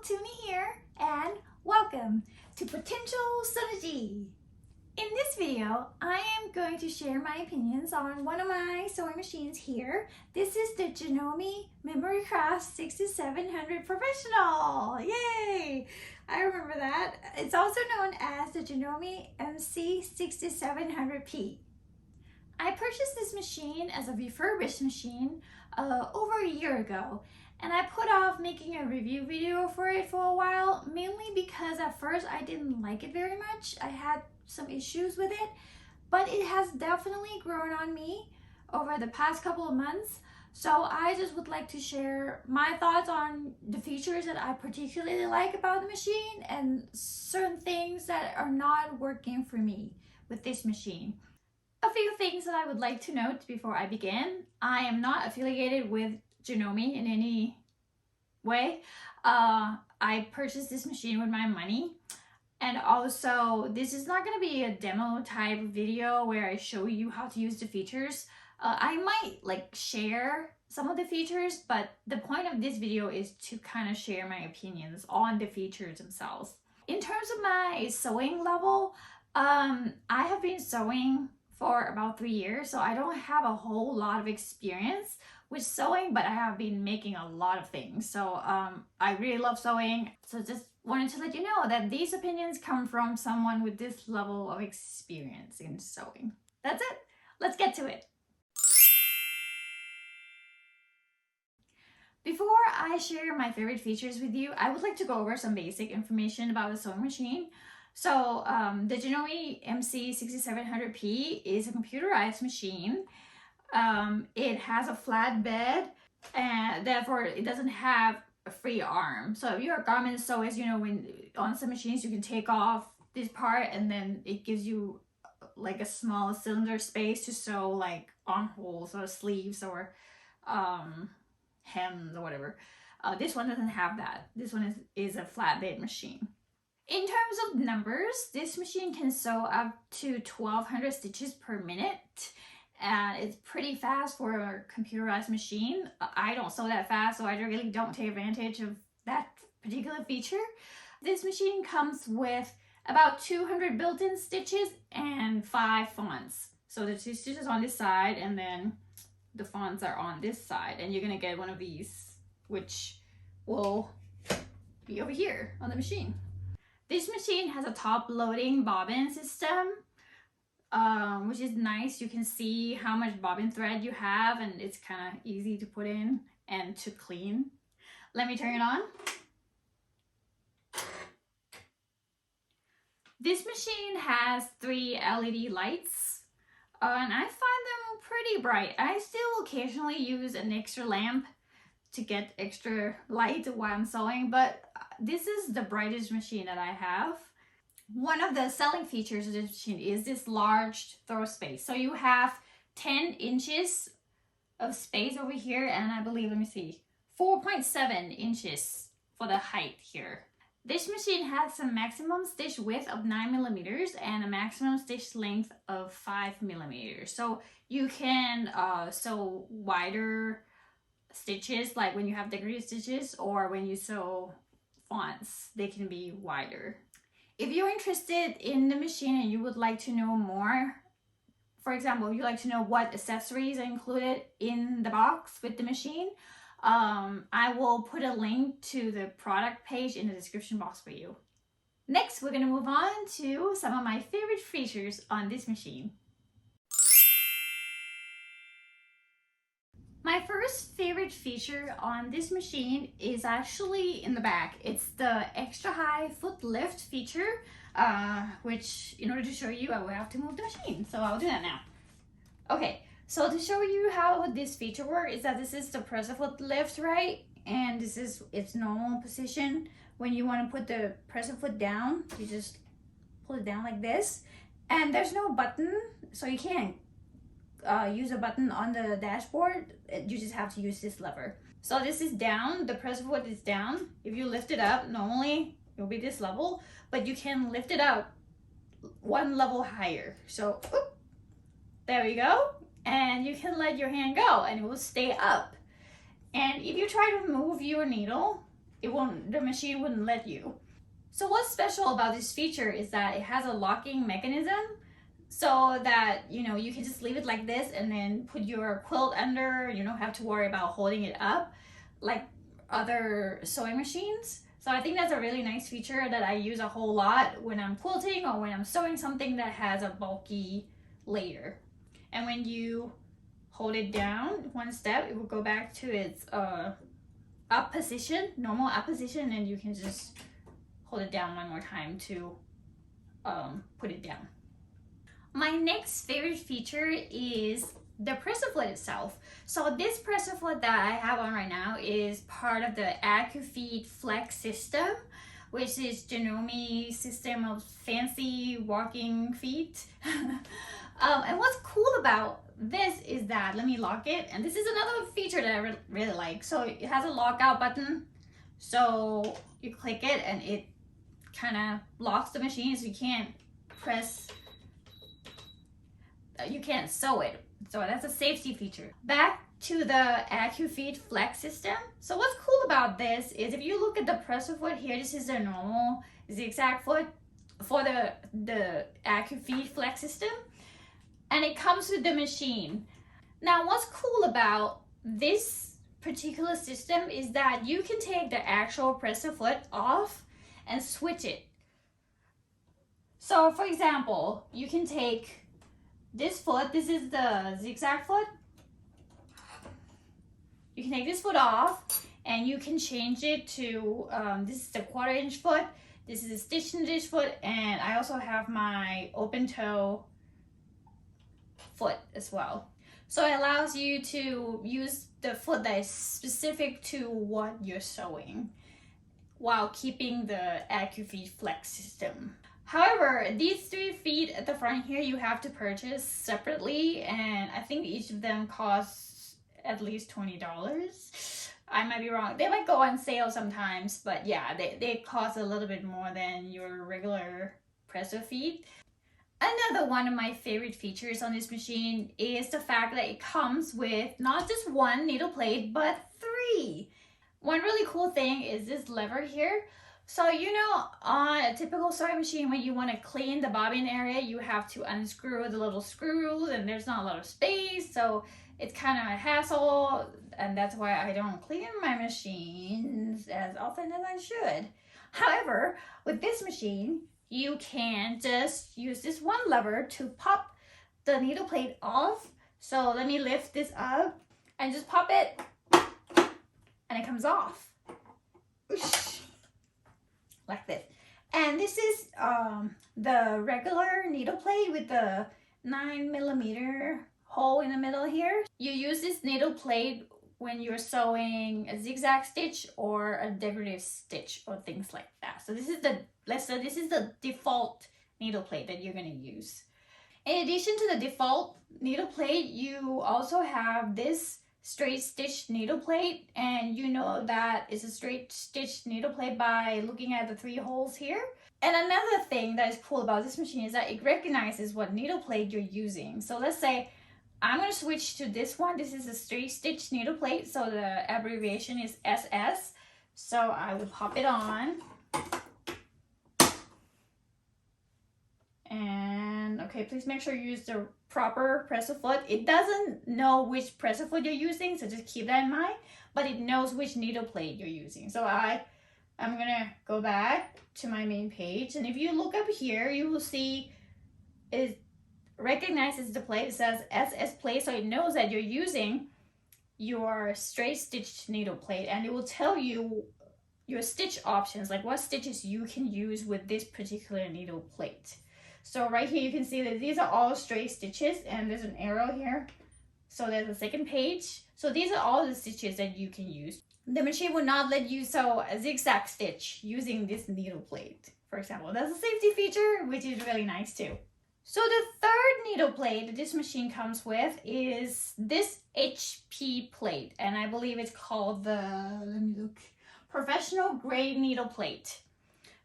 Tuni here, and welcome to Potential Synergy. In this video, I am going to share my opinions on one of my sewing machines here. This is the Janome Memory Craft 6700 Professional. Yay! I remember that. It's also known as the Janome MC 6700P. I purchased this machine as a refurbished machine over a year ago, and I put off making a review video for it for a while, mainly because at first I didn't like it very much. I had some issues with it, but it has definitely grown on me over the past couple of months. So I just would like to share my thoughts on the features that I particularly like about the machine and certain things that are not working for me with this machine. A few things that I would like to note before I begin. I am not affiliated with Janome in any way. I purchased this machine with my money. And also, this is not going to be a demo type video where I show you how to use the features. I might share some of the features, but the point of this video is to kind of share my opinions on the features themselves. In terms of my sewing level, I have been sewing for about 3 years, so I don't have a whole lot of experience with sewing, but I have been making a lot of things. So I really love sewing. So just wanted to let you know that these opinions come from someone with this level of experience in sewing. That's it. Let's get to it. Before I share my favorite features with you, I would like to go over some basic information about the sewing machine. So the Janome MC 6700P is a computerized machine. It has a flat bed, and therefore it doesn't have a free arm. So if you're a garment sewer, as you know, when on some machines you can take off this part and then it gives you like a small cylinder space to sew like armholes or sleeves or hems or whatever. This one doesn't have that. This one is a flatbed machine. In terms of numbers, this machine can sew up to 1,200 stitches per minute. And it's pretty fast for a computerized machine. I don't sew that fast, so I really don't take advantage of that particular feature. This machine comes with about 200 built-in stitches and 5 fonts. So the 2 stitches on this side, and then the fonts are on this side. And you're gonna get one of these, which will be over here on the machine. This machine has a top-loading bobbin system, which is nice. You can see how much bobbin thread you have, and it's kind of easy to put in and to clean. Let me turn it on. This machine has 3 LED lights, and I find them pretty bright. I still occasionally use an extra lamp to get extra light while I'm sewing, but this is the brightest machine that I have. One of the selling features of this machine is this large throw space. So you have 10 inches of space over here, and I believe, let me see, 4.7 inches for the height here. This machine has a maximum stitch width of 9 millimeters and a maximum stitch length of 5 millimeters. So you can sew wider stitches, like when you have decorative stitches, or when you sew fonts, they can be wider. If you're interested in the machine and you would like to know more, for example, if you'd like to know what accessories are included in the box with the machine, I will put a link to the product page in the description box for you. Next, we're going to move on to some of my favorite features on this machine. My first favorite feature on this machine is actually in the back. It's the extra high foot lift feature, which in order to show you, I will have to move the machine. So I'll do that now. Okay, so to show you how this feature works is that this is the press a foot lift, right? And this is its normal position. When you want to put the press a foot down, you just pull it down like this. And there's no button, so you can't use a button on the dashboard. You just have to use this lever. So this is down, the press foot is down. If you lift it up, normally it'll be this level, but you can lift it up 1 level higher. So there we go, and you can let your hand go and it will stay up. And if you try to move your needle, the machine wouldn't let you. So what's special about this feature is that it has a locking mechanism, so that you can just leave it like this and then put your quilt under. You don't have to worry about holding it up like other sewing machines. So I think that's a really nice feature that I use a whole lot when I'm quilting or when I'm sewing something that has a bulky layer. And when you hold it down one step, it will go back to its up position, normal up position, and you can just hold it down one more time to put it down. My next favorite feature is the presser foot itself. So this presser foot that I have on right now is part of the AccuFeed Flex system, which is Janome system of fancy walking feet. And what's cool about this is that, let me lock it, and this is another feature that I really like. So it has a lockout button, so you click it and it kind of locks the machine, so you can't sew it. So that's a safety feature. Back to the AccuFeed Flex system. So what's cool about this is if you look at the presser foot here, this is the normal zigzag foot for the AccuFeed Flex system, and it comes with the machine. Now what's cool about this particular system is that you can take the actual presser foot off and switch it. So for example, you can take this foot, this is the zigzag foot. You can take this foot off and you can change it to, this is the 1/4 inch foot, this is a stitch and stitch foot, and I also have my open toe foot as well. So it allows you to use the foot that is specific to what you're sewing while keeping the AccuFeed Flex system. However, these 3 feet at the front here you have to purchase separately, and I think each of them costs at least $20. I might be wrong. They might go on sale sometimes, but yeah, they cost a little bit more than your regular presser feet. Another one of my favorite features on this machine is the fact that it comes with not just 1 needle plate, but 3. One really cool thing is this lever here. So on a typical sewing machine, when you want to clean the bobbin area, you have to unscrew the little screws and there's not a lot of space, so it's kind of a hassle, and that's why I don't clean my machines as often as I should. However, with this machine, you can just use this one lever to pop the needle plate off. So let me lift this up and just pop it, and it comes off. Oosh. Like this. And this is the regular needle plate with the 9mm hole in the middle here. You use this needle plate when you're sewing a zigzag stitch or a decorative stitch or things like that. So this is the default needle plate that you're going to use. In addition to the default needle plate, you also have this straight stitch needle plate, and you know that it's a straight stitch needle plate by looking at the 3 holes here. And another thing that is cool about this machine is that it recognizes what needle plate you're using. So let's say I'm going to switch to this one. This is a straight stitch needle plate, so the abbreviation is SS. So I will pop it on. And okay, please make sure you use the proper presser foot. It doesn't know which presser foot you're using, so just keep that in mind, but it knows which needle plate you're using. So I'm gonna go back to my main page, and if you look up here, you will see it recognizes the plate. It says SS plate, so it knows that you're using your straight stitched needle plate, and it will tell you your stitch options, like what stitches you can use with this particular needle plate. So right here you can see that these are all straight stitches, and there's an arrow here. So there's a second page. So these are all the stitches that you can use. The machine will not let you sew a zigzag stitch using this needle plate, for example. That's a safety feature, which is really nice too. So the third needle plate that this machine comes with is this HP plate, and I believe it's called the, let me look, professional grade needle plate.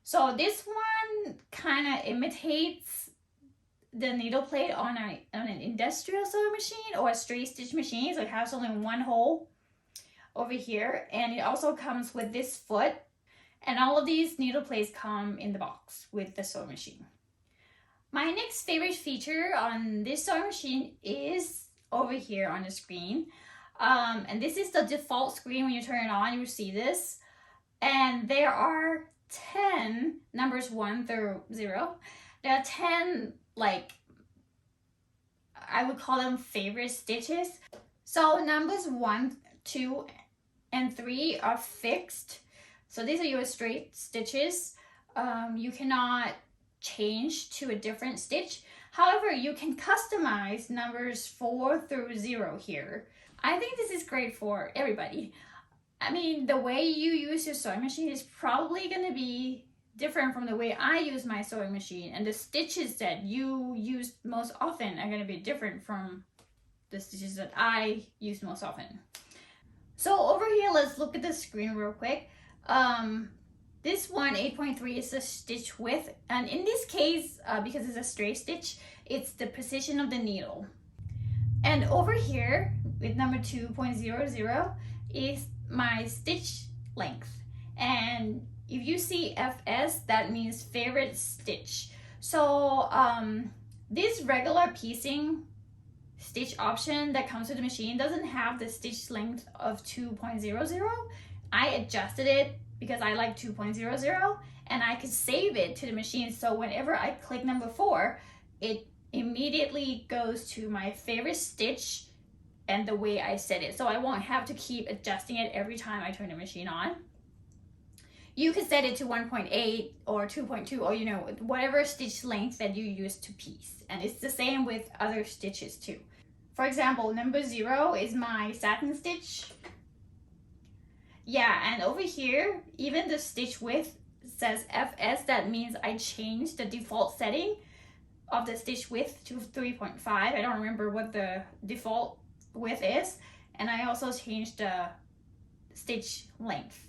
So this one kind of imitates the needle plate on an industrial sewing machine or a straight stitch machine. So it has only 1 hole over here, and it also comes with this foot And all of these needle plates come in the box with the sewing machine. My next favorite feature on this sewing machine is over here on the screen. And this is the default screen. When you turn it on, you will see this. And there are 10 numbers 1 through 0. There are 10, like, I would call them favorite stitches. So numbers 1, 2, and 3 are fixed. So these are your straight stitches. You cannot change to a different stitch. However, you can customize numbers 4 through 0 here. I think this is great for everybody. I mean, the way you use your sewing machine is probably going to be different from the way I use my sewing machine, and the stitches that you use most often are going to be different from the stitches that I use most often. So over here, let's look at the screen real quick. This one, 8.3, is the stitch width, and in this case, because it's a straight stitch, it's the position of the needle. And over here, with number 2.00, is my stitch length. And if you see FS, that means favorite stitch. So this regular piecing stitch option that comes with the machine doesn't have the stitch length of 2.00. I adjusted it because I like 2.00, and I could save it to the machine. So whenever I click number 4, it immediately goes to my favorite stitch and the way I set it. So I won't have to keep adjusting it every time I turn the machine on. You can set it to 1.8 or 2.2, or whatever stitch length that you use to piece. And it's the same with other stitches too. For example, number 0 is my satin stitch. Yeah, and over here, even the stitch width says FS. That means I changed the default setting of the stitch width to 3.5. I don't remember what the default width is. And I also changed the stitch length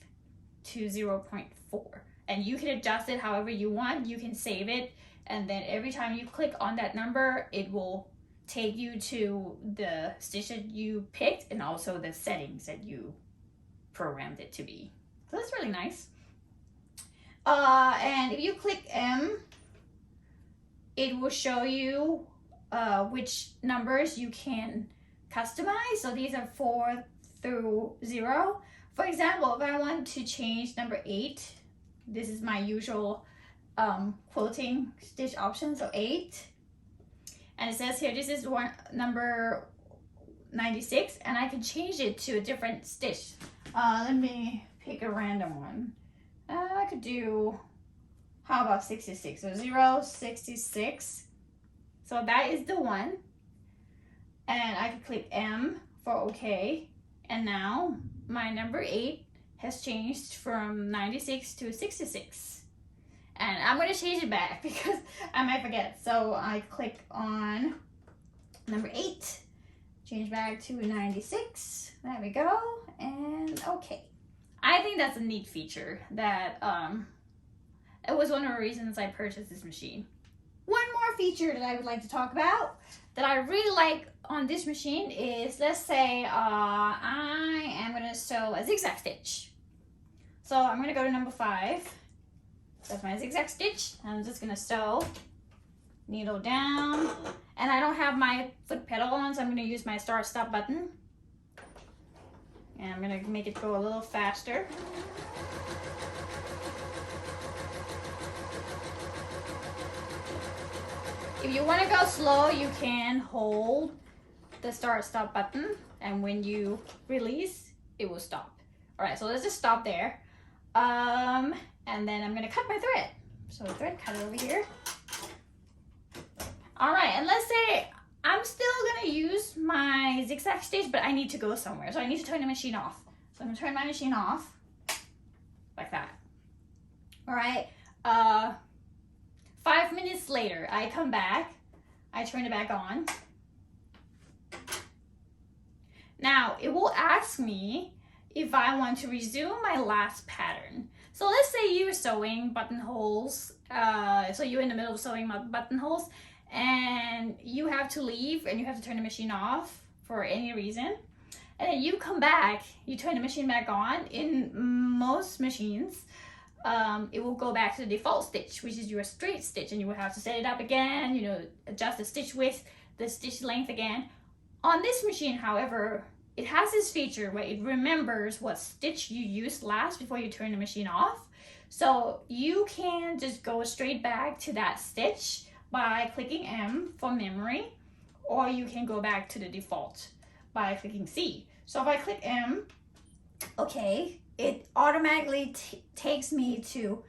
to 0.4. And you can adjust it however you want. You can save it, and then every time you click on that number, it will take you to the stitch that you picked and also the settings that you programmed it to be. So that's really nice. And if you click M, it will show you which numbers you can customize. So these are 4 through 0. For example, if I want to change number 8, this is my usual quilting stitch option, so 8. And it says here, this is number 96, and I can change it to a different stitch. Let me pick a random one. I could do, how about 66? So 0, 66. So that is the one. And I could click M for OK. And now my number 8 has changed from 96 to 66. And I'm going to change it back because I might forget. So I click on number 8, change back to 96. There we go. And okay. I think that's a neat feature that it was one of the reasons I purchased this machine. One more feature that I would like to talk about that I really like on this machine is, let's say I am going to sew a zigzag stitch. So I'm going to go to number 5. That's my zigzag stitch. I'm just going to sew, needle down, and I don't have my foot pedal on, so I'm going to use my start stop button. And I'm going to make it go a little faster. If you want to go slow, you can hold the start stop button, and when you release, it will stop. All right, so let's just stop there. And then I'm going to cut my thread. So thread cutter over here. All right, and let's say I'm still going to use my zigzag stitch, but I need to go somewhere. So I need to turn the machine off. So I'm going to turn my machine off like that. All right. 5 minutes later, I come back. I turn it back on. Now, it will ask me if I want to resume my last pattern. So let's say you're sewing buttonholes. So you're in the middle of sewing buttonholes, and you have to leave and you have to turn the machine off for any reason. And then you come back, you turn the machine back on. In most machines, it will go back to the default stitch, which is your straight stitch, and you will have to set it up again, you know, adjust the stitch width, the stitch length again. On this machine, however, it has this feature where it remembers what stitch you used last before you turn the machine off. So you can just go straight back to that stitch by clicking M for memory, or you can go back to the default by clicking C. So if I click M, okay, it automatically takes me to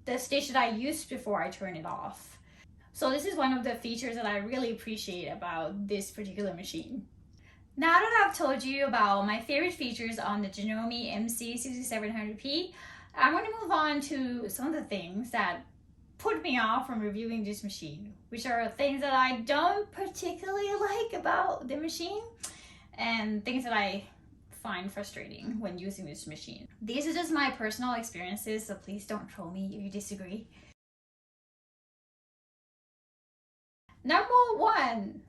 the stitch that I used before I turn it off. So this is one of the features that I really appreciate about this particular machine. Now that I've told you about my favorite features on the Janome MC6700P, I'm going to move on to some of the things that put me off from reviewing this machine, which are things that I don't particularly like about the machine and things that I find frustrating when using this machine. These are just my personal experiences, so please don't troll me if you disagree. Number one,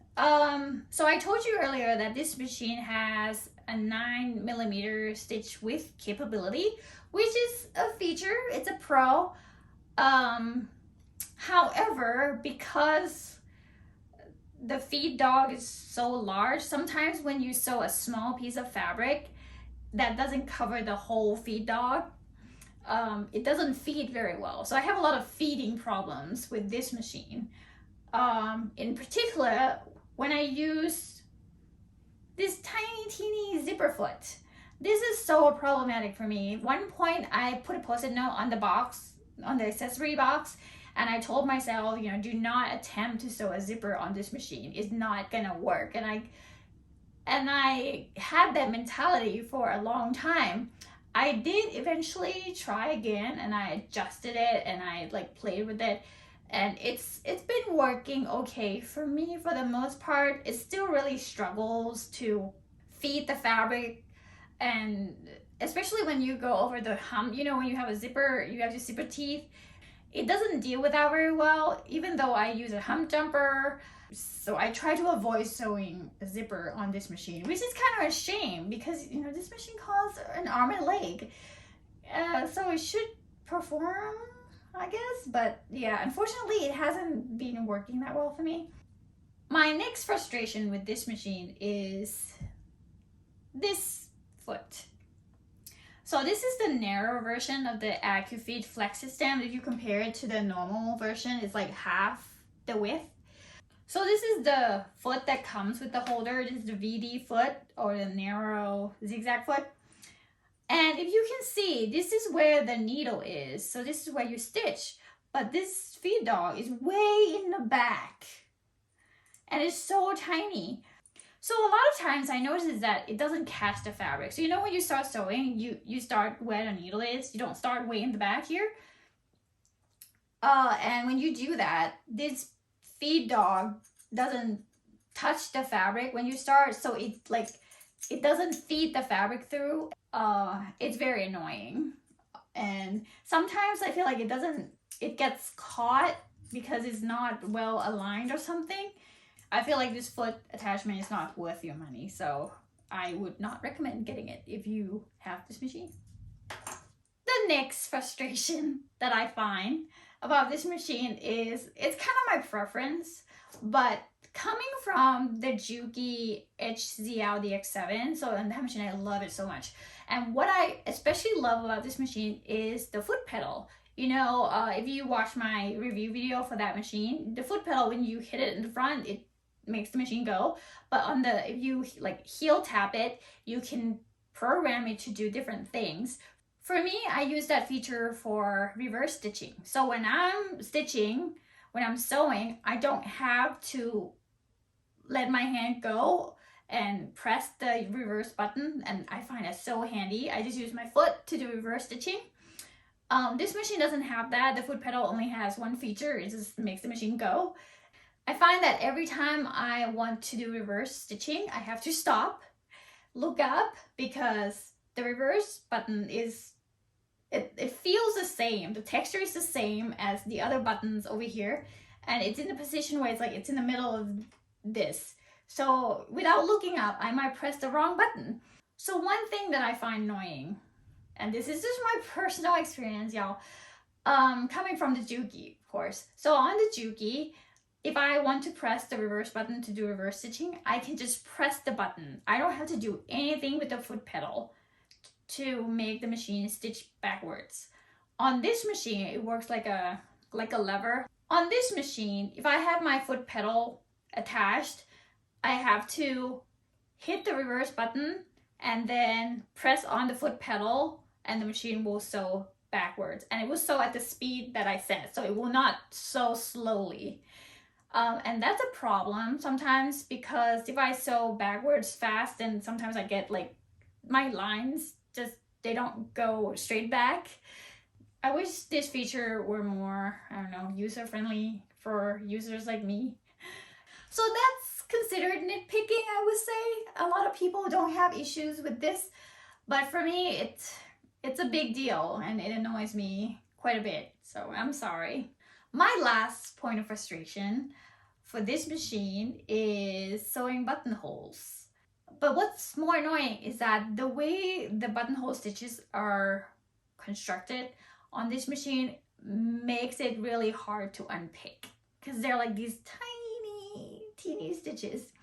so I told you earlier that this machine has a 9mm stitch width capability, which is a feature, it's a pro. However, because the feed dog is so large, sometimes when you sew a small piece of fabric that doesn't cover the whole feed dog, it doesn't feed very well. So I have a lot of feeding problems with this machine. In particular, when I use this tiny teeny zipper foot, this is so problematic for me. At one point I put a post-it note on the box, on the accessory box, and I told myself, you know, do not attempt to sew a zipper on this machine. It's not gonna work. And I had that mentality for a long time. I did eventually try again, and I adjusted it and I like played with it, and it's been working okay for me for the most part. It still really struggles to feed the fabric, and especially when you go over the hump, you know, when you have a zipper, you have your zipper teeth, it doesn't deal with that very well, even though I use a hump jumper. So I try to avoid sewing a zipper on this machine, which is kind of a shame because, you know, this machine costs an arm and a leg. So it should perform, I guess. But yeah, unfortunately, it hasn't been working that well for me. My next frustration with this machine is this foot. So this is the narrow version of the AccuFeed Flex System. If you compare it to the normal version, it's like half the width. So this is the foot that comes with the holder. This is the VD foot, or the narrow zigzag foot. And if you can see, this is where the needle is. So this is where you stitch. But this feed dog is way in the back. And it's so tiny. So a lot of times I notice that it doesn't catch the fabric. So you know when you start sewing, you start where the needle is. You don't start way in the back here. And when you do that, this feed dog doesn't touch the fabric when you start. So it doesn't feed the fabric through. It's very annoying. And sometimes I feel like it gets caught because it's not well aligned or something. I feel like this foot attachment is not worth your money, so I would not recommend getting it if you have this machine. The next frustration that I find about this machine is, it's kind of my preference, but coming from the Juki HZL DX7, so on that machine I love it so much. And what I especially love about this machine is the foot pedal. You know, if you watch my review video for that machine, the foot pedal, when you hit it in the front, it makes the machine go. But on the, if you like heel tap it, you can program it to do different things. For me, I use that feature for reverse stitching. So when I'm stitching, when I'm sewing, I don't have to let my hand go and press the reverse button, and I find it so handy. I just use my foot to do reverse stitching. This machine doesn't have that. The foot pedal only has one feature. It just makes the machine go. I find that every time I want to do reverse stitching, I have to stop, look up, because the reverse button is, it feels the same. The texture is the same as the other buttons over here, and it's in a position where it's like it's in the middle of this. So without looking up, I might press the wrong button. So one thing that I find annoying and this is just my personal experience, y'all. Coming from the Juki, of course. So on the Juki, if I want to press the reverse button to do reverse stitching, I can just press the button. I don't have to do anything with the foot pedal to make the machine stitch backwards. On this machine, it works like a lever. On this machine, if I have my foot pedal attached, I have to hit the reverse button and then press on the foot pedal, and the machine will sew backwards, and it will sew at the speed that I set, so it will not sew slowly. And that's a problem sometimes, because if I sew backwards fast, then sometimes I get like my lines just, they don't go straight back. I wish this feature were more, I don't know, user friendly for users like me. So that's considered nitpicking, I would say. A lot of people don't have issues with this, but for me, it's a big deal and it annoys me quite a bit, so I'm sorry. My last point of frustration for this machine is sewing buttonholes. But what's more annoying is that the way the buttonhole stitches are constructed on this machine makes it really hard to unpick, because they're like these teeny stitches.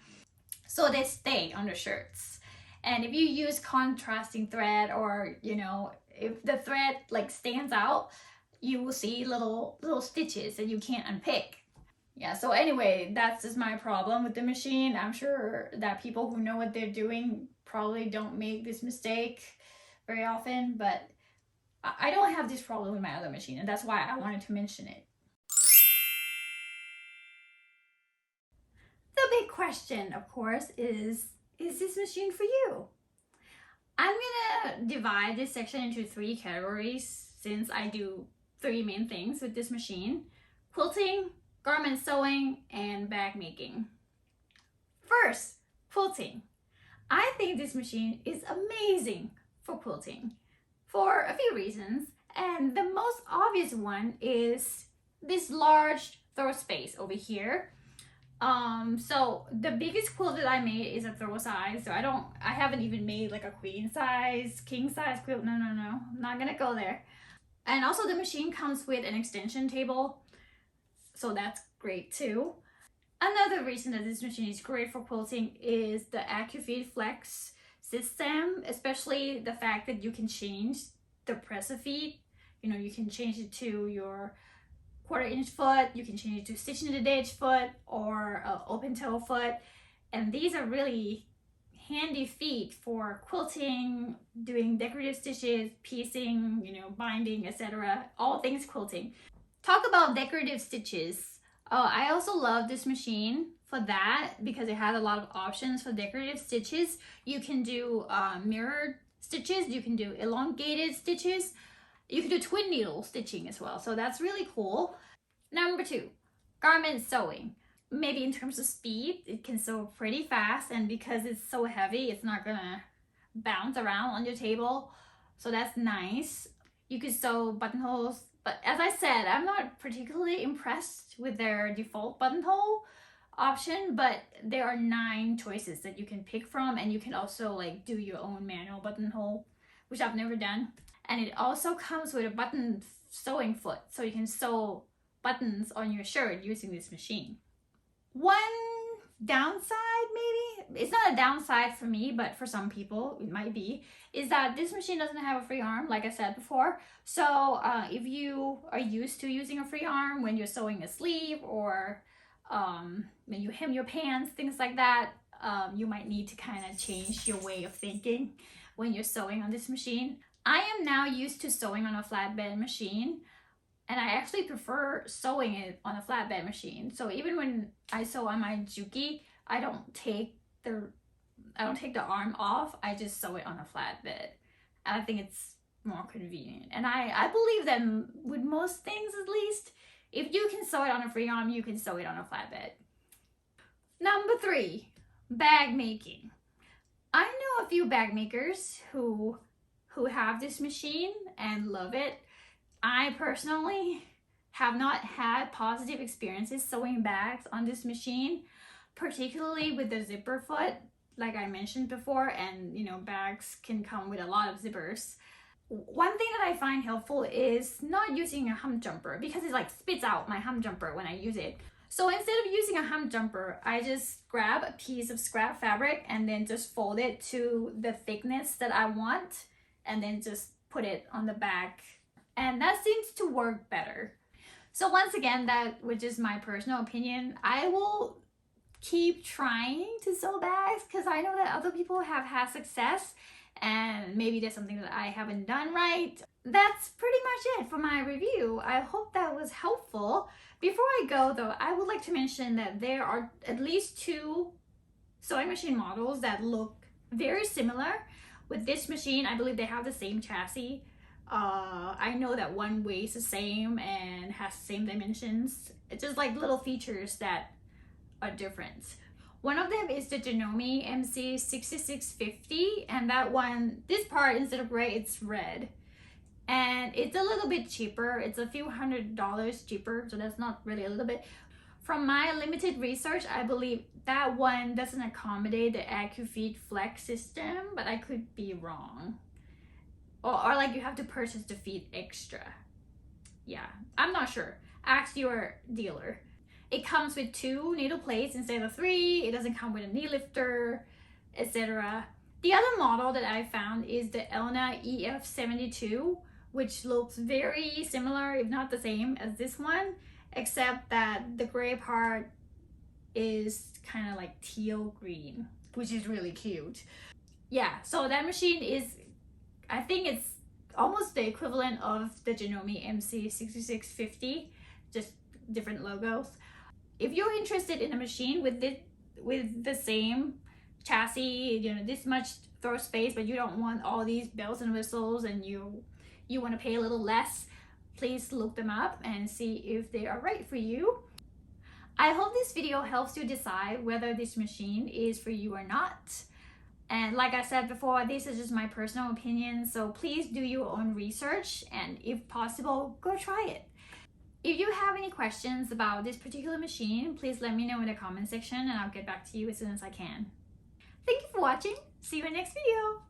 So they stay on the shirts. And if you use contrasting thread, or you know, if the thread like stands out, you will see little stitches that you can't unpick. Yeah, so anyway, that's just my problem with the machine. I'm sure that people who know what they're doing probably don't make this mistake very often, but I don't have this problem with my other machine, and that's why I wanted to mention it. The big question, of course, is this machine for you? I'm gonna divide this section into 3 categories, since I do 3 main things with this machine: quilting, garment sewing, and bag making. First, quilting. I think this machine is amazing for quilting for a few reasons, and the most obvious one is this large throw space over here. So the biggest quilt that I made is a throw size, so I haven't even made like a queen size, king size quilt. No, I'm not gonna go there. And also the machine comes with an extension table, so that's great too. Another reason that this machine is great for quilting is the AccuFeed Flex system, especially the fact that you can change the press of feet. You know, you can change it to your 1/4 inch foot, you can change it to stitch in the ditch foot, or open toe foot. And these are really handy feet for quilting, doing decorative stitches, piecing, you know, binding, etc. All things quilting. Talk about decorative stitches. I also love this machine for that, because it has a lot of options for decorative stitches. You can do mirrored stitches, you can do elongated stitches, you can do twin needle stitching as well, so that's really cool. Number 2, garment sewing. Maybe in terms of speed, it can sew pretty fast, and because it's so heavy, it's not gonna bounce around on your table, so that's nice. You could sew buttonholes, but as I said, I'm not particularly impressed with their default buttonhole option, but there are 9 choices that you can pick from, and you can also like do your own manual buttonhole, which I've never done. And it also comes with a button sewing foot, so you can sew buttons on your shirt using this machine. One downside, maybe, it's not a downside for me, but for some people it might be, is that this machine doesn't have a free arm, like I said before. So if you are used to using a free arm when you're sewing a sleeve, or when you hem your pants, things like that, you might need to kind of change your way of thinking when you're sewing on this machine. I am now used to sewing on a flatbed machine, and I actually prefer sewing it on a flatbed machine. So even when I sew on my Juki, I don't take the arm off, I just sew it on a flatbed. And I think it's more convenient. And I believe that with most things, at least, if you can sew it on a free arm, you can sew it on a flatbed. Number 3, bag making. I know a few bag makers who have this machine and love it. I personally have not had positive experiences sewing bags on this machine, particularly with the zipper foot, like I mentioned before, and you know, bags can come with a lot of zippers. One thing that I find helpful is not using a hem jumper because it like spits out my hem jumper when I use it. So instead of using a hem jumper, I just grab a piece of scrap fabric and then just fold it to the thickness that I want and then just put it on the back. And that seems to work better. So once again, that which is my personal opinion, I will keep trying to sew bags because I know that other people have had success and maybe there's something that I haven't done right. That's pretty much it for my review. I hope that was helpful. Before I go though, I would like to mention that there are at least 2 sewing machine models that look very similar. With this machine, I believe they have the same chassis. I know that one weighs the same and has the same dimensions. It's just like little features that are different. One of them is the Janome MC6650, and that one, this part instead of gray, it's red. And it's a little bit cheaper. It's a few $100s cheaper, so that's not really a little bit. From my limited research, I believe that one doesn't accommodate the AccuFeed Flex system, but I could be wrong. Or like you have to purchase the feet extra. Yeah, I'm not sure. Ask your dealer. It comes with 2 needle plates instead of 3. It doesn't come with a knee lifter, etc. The other model that I found is the Elna EF72, which looks very similar, if not the same as this one, except that the gray part is kind of like teal green, which is really cute. Yeah, so that machine is, I think it's almost the equivalent of the Janome MC6650, just different logos. If you're interested in a machine with the same chassis, you know, this much floor space, but you don't want all these bells and whistles and you want to pay a little less, please look them up and see if they are right for you. I hope this video helps you decide whether this machine is for you or not. And like I said before, this is just my personal opinion, so please do your own research and if possible, go try it. If you have any questions about this particular machine, please let me know in the comment section and I'll get back to you as soon as I can. Thank you for watching. See you in the next video.